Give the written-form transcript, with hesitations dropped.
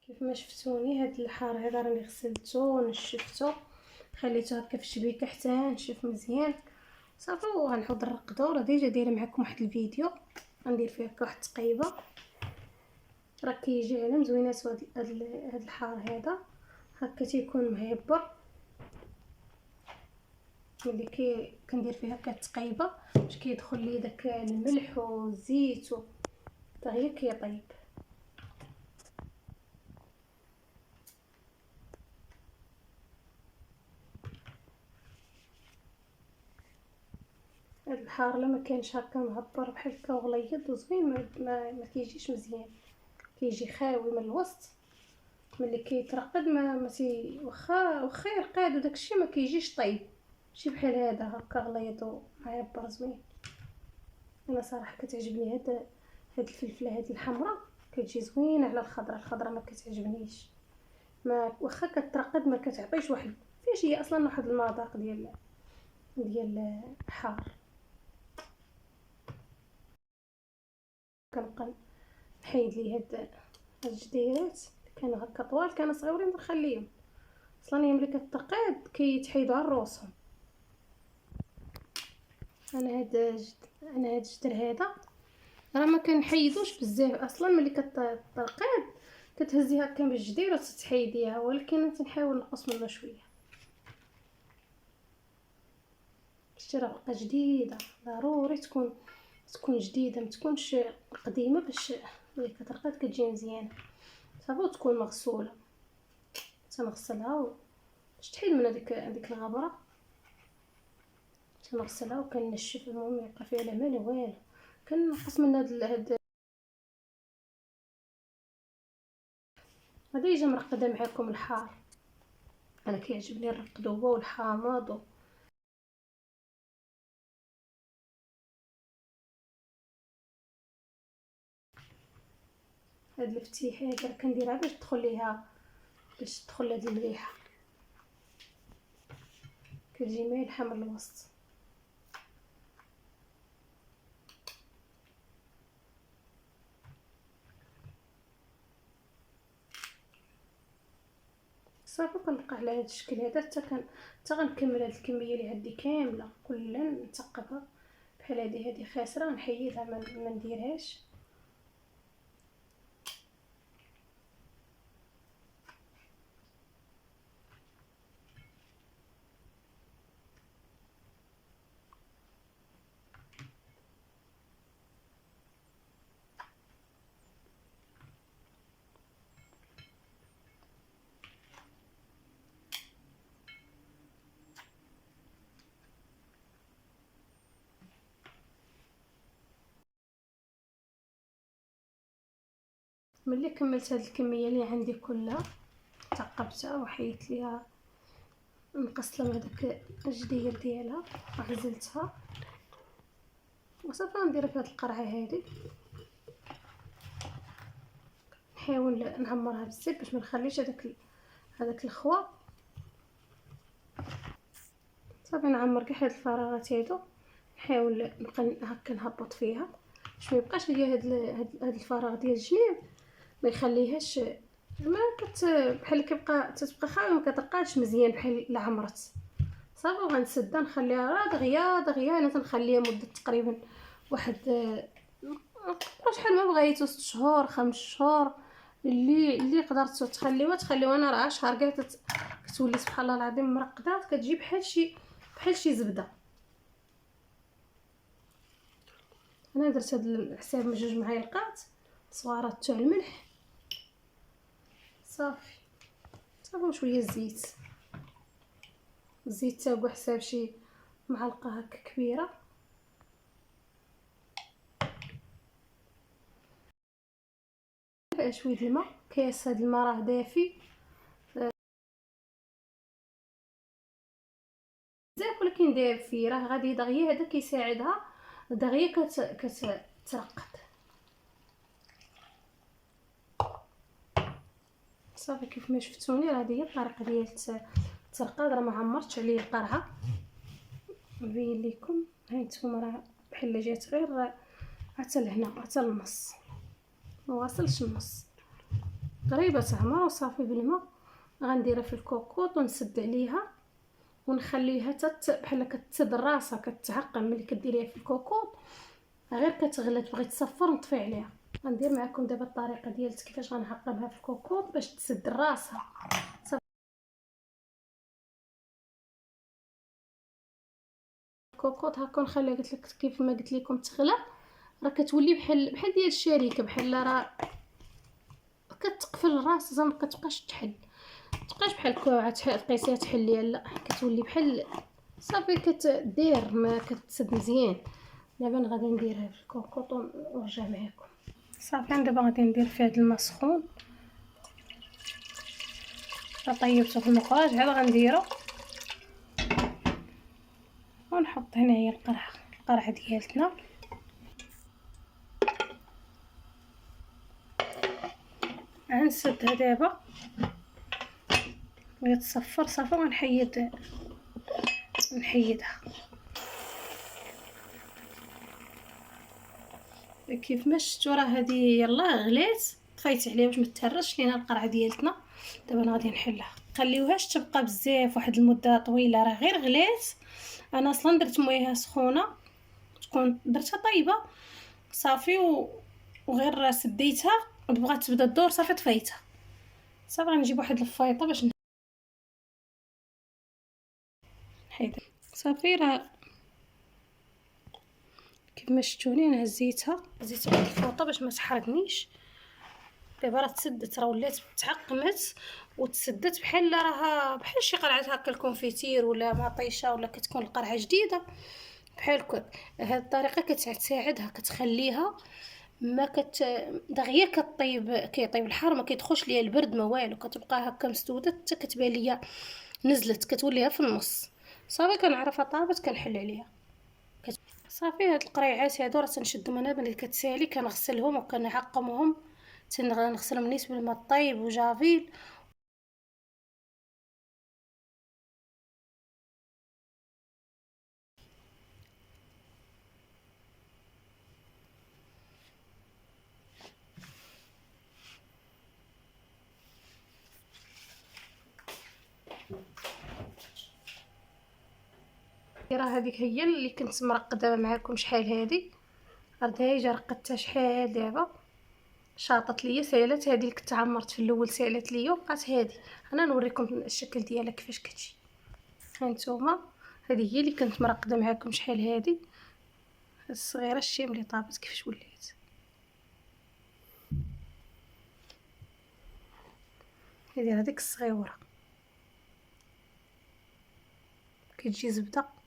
كيف ما شفتوني هاد الحار هذا راني غسلته ونشفته، خليته هكا في الشبيكه حتى نشف مزيان صافي. وغنحوض نرقدو. راه ديجا دايره معكم واحد الفيديو غندير فيه هكا واحد التقيبه، راه كيجي على مزوينات. هاد الحار هذا هكا تيكون مهبر ملي كندير فيه هكا التقيبه باش كيدخل لي داك الملح والزيت حتى هي كيطيب. هاد الحار لما كانش هكا مهبر بحال هكا وغليظ وزوين ما كيجيش مزيان، كيجي خاوي من الوسط. ملي كيترقد ما سي واخا يرقاد وداكشي ما كيجيش طيب، ماشي بحال هذا هكا غليظ ومعبر زوين. انا صراحه كتعجبني هاد الفلفله هاد الحمراء، كتجي زوينه على الخضره ما كتعجبنيش. ما واخا كترقد ما كتعطيش واحد فيش هي اصلا واحد المذاق ديال الحار. كنبقى نحيد لي هاد الجديرات كانوا هكا طوال، كانوا صغيورين نخليهم اصلا هي ملي كترقد كيتحيدوا على روسهم. انا هاد الجدر هذا راه ما كنحيدوش بزاف اصلا. ملي كترقد كتهزي هكا من الجدير وتتحيديها، ولكن تنحاول نقص منه شويه. شتي راه بقى جديده، ضروري تكون جديده، ما تكونش قديمه باش ملي كترقد كتجي مزيانه صافي. وتكون مغسوله، تنغسلها باش تحيد من هذيك الغبره. تنغسلها وكنشف، المهم يبقى فيها لا ما لا والو. كنقص من هاد هذا يجي مرقده معكم الحار. انا كيعجبني الرقدوبه والحامض هاد الفتيحه هذا كنديرها باش تدخل هاد المليحه، كتجي مالحه من الوسط. صافي كنبقى على هاد الشكل هذا حتى غنكمل هاد الكميه اللي عندي كامله كلها نثقبها. بحال هادي خاسره نحيدها ما نديرهاش. ملي كملت هاد الكميه اللي عندي كلها ثقبتها وحيدت ليها، نقصت لها هذاك الجدير ديالها وعزلتها وصافي. نديرها في هاد القرعه هذه، نحاول نعمرها بزاف باش ما نخليش هذاك الخوا. صافي نعمر كاع هاد الفراغات هادو، نحاول نبقى هكا نهبط فيها باش ما يبقاش ليا هاد الفراغ ديال الجناب، ما يخليهاش ما بحال كيبقى تتبقى خاويه ما كترقادش مزيان بحال الا عمرت. صافي وغنسدها نخليها راه دغيا انا تنخليها مده تقريبا واحد شحال ما بغيتو 6 شهور 5 شهور اللي قدرتو تخليوها. انا راه شهر كاع كتولي سبحان الله العظيم مرقده، كتجي بحال شي زبده. انا درت هاد الحساب من 2 معالق صغارات تاع الملح صافي. وشويه الزيت تاعو حساب شي معلقه هكا كبيره. شويه الماء، كاس هاد الماء راه دافي بزاف ولكن دافي، راه غادي دغيا هذا كيساعدها دغيا كترقد صافي. كيف ما شفتوني راه هذه هي الطريقه ديال الترقاد. راه ما عمرتش عليه القرعه، نبين لكم. هانتوما راه بحال جات غير حتى لهنا حتى للنص، ما واصلش النص. قريبه تعمر وصافي بالماء. غنديرها في الكوكوط ونسد عليها ونخليها بحال كتسد راسها كتعقم. ملي كديريها في الكوكوط غير كتغلى تبغي تصفر نطفي عليها. غندير معكم دابا الطريقه ديال كيفاش غنعقمها في الكوكوط باش تسد راسها. الكوكوط هكا نخليها قلت لك كيف ما قلت لكم تغلى، راه كتولي بحال ديال الشريكه، بحال راه كتقفل راسها ما كتبقاش تحل، تبقاش بحال الكوعه تقيسيها تحليها، لا كتولي بحال صافي كتدير ما كتسد مزيان. دابا غادي نديرها في الكوكوط ونرجع معكم. صافي دابا غادي ندير فيه هاد الماء سخون، طيبته في المقلاش عاد غنديرو ونحط هنايا القرعه ديالتنا. غنسدها دابا ويتصفر صافي ونحيدها. كيف ما شفتوا راه هذه يلاه غلات، طفيت عليها باش ما تهرش لينا القرعه ديالتنا. دابا غادي نحلها، خليوهاش تبقى بزاف واحد المده طويله، راه غير غلات. انا اصلا درت ميها سخونه تكون درتها طيبه صافي وغير سديتها وبغات تبدا الدور صافي طفيتها. صافي غنجيب واحد الفايطه باش نحيد صافي. راه كيف ما شفتوني انا هزيتها بواحد الفوطه باش ما تحرقنيش. دابا راه تسدت، راه ولات تعقمت وتسدت بحال شي قرعه هكا الكونفيتير ولا مطيشه، ولا كتكون القرعه جديده بحال هكا. هاد الطريقه كتساعدها كتخليها ما دغيا كيطيب الحار ما كيدخلش ليا البرد ما والو، كتبقى هكا مسدوده حتى كتبان ليا نزلت كتوليها في النص. صافي كنعرفها طابت كنحل عليها. صافي هاد القريعات هادو راه تنشدهم انا ملي كتسالي كنغسلهم وكنعقمهم، تنغسلهم نيت بالماء طيب وجافيل. راه هذيك هي اللي كنت مرقده معكم شحال هادي، هي رقدتها شحال دابا شاطت ليا سالات. هذه اللي كنت عمرت في الاول سالت ليا وبقات هذه. انا نوريكم الشكل ديالها كيفاش كتجي. هانتوما هذه هي اللي كنت مرقده معكم شحال هذه الصغيره. الشيم اللي طابت كيفاش ولات. هذيك الصغيره كتجي زبده.